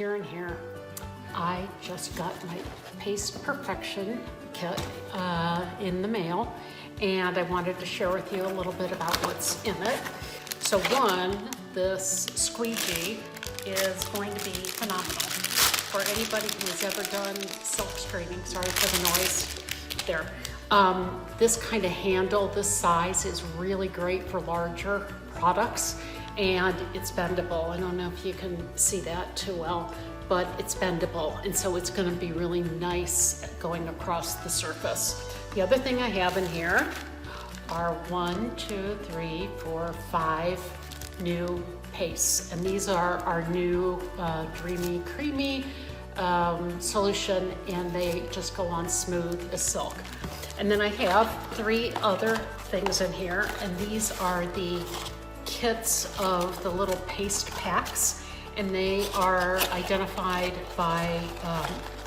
here and here. I just got my Paste Perfection kit in the mail, and I wanted to share with you a little bit about what's in it. So one, this squeegee is going to be phenomenal for anybody who's ever done silk screening. Sorry for the noise there. This kind of handle, this size is really great for larger products, and it's bendable. I don't know if you can see that too well, but it's bendable, and so it's going to be really nice going across the surface. The other thing I have in here are 5 new pastes, and these are our new Dreamy Creamy solution, and they just go on smooth as silk. And then I have 3 other things in here, and these are the kits of the little paste packs, and they are identified by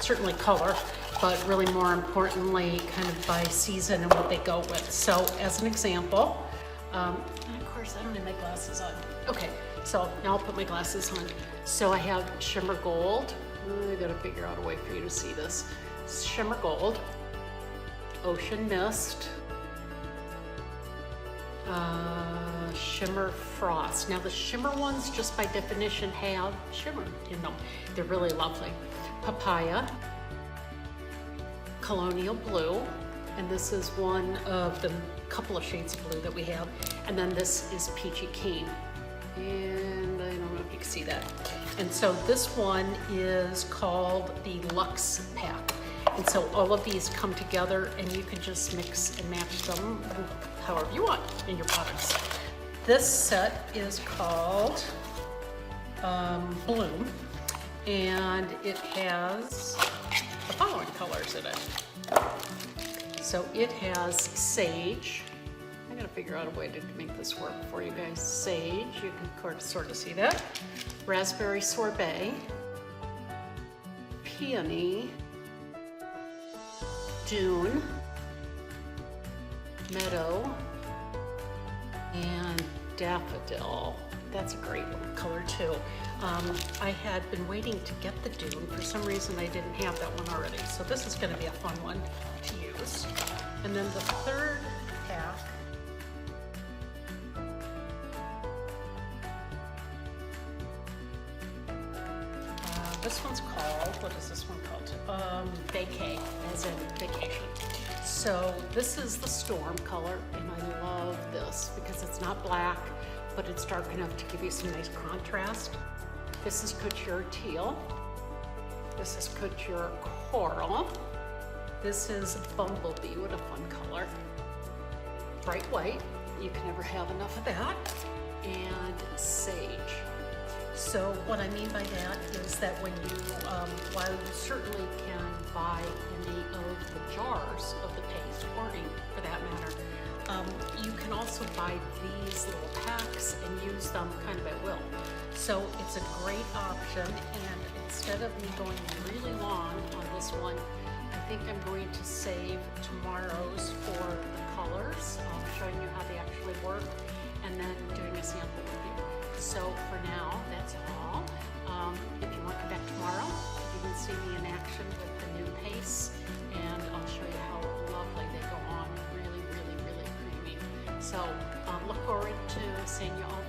certainly color, but really more importantly kind of by season and what they go with. So as an example, and of course I don't have my glasses on. Okay, so now I'll put my glasses on. So I have Shimmer Gold. I gotta figure out a way for you to see this. Shimmer Gold, Ocean Mist, Shimmer Frost. Now the shimmer ones just by definition have shimmer in them. They're really lovely. Papaya, Colonial Blue, and this is one of the couple of shades of blue that we have. And then this is Peachy Keen. And I don't know if you can see that. And so this one is called the Luxe Pack. And so all of these come together, and you can just mix and match them however you want in your products. This set is called Bloom, and it has the following colors in it. So it has Sage. I'm gonna figure out a way to make this work for you guys. Sage, you can sort of see that. Raspberry Sorbet, Peony, Dune, Meadow, and Daffodil. That's a great color too. I had been waiting to get the Dune. For some reason I didn't have that one already. So this is gonna be a fun one to use. And then the third pack this one's called, what is this one called? Vacay, as in vacation. So this is the Storm color, and I love this because it's not black, but it's dark enough to give you some nice contrast. This is Couture Teal. This is Couture Coral. This is Bumblebee, what a fun color. Bright White, you can never have enough of that. And Sage. So what I mean by that is that when you, while you certainly can buy any of the jars of the paste, or ink for that matter, you can also buy these little packs and use them kind of at will. So it's a great option, and instead of me going really long on this one, I think I'm going to save tomorrow's for the colors, showing you how they actually work, and then doing a sample with you. So for now, that's all. If you want to come back tomorrow, you can see me in action with the new pastes, and I'll show you how lovely they go on. Really, really, really creamy. So look forward to seeing you all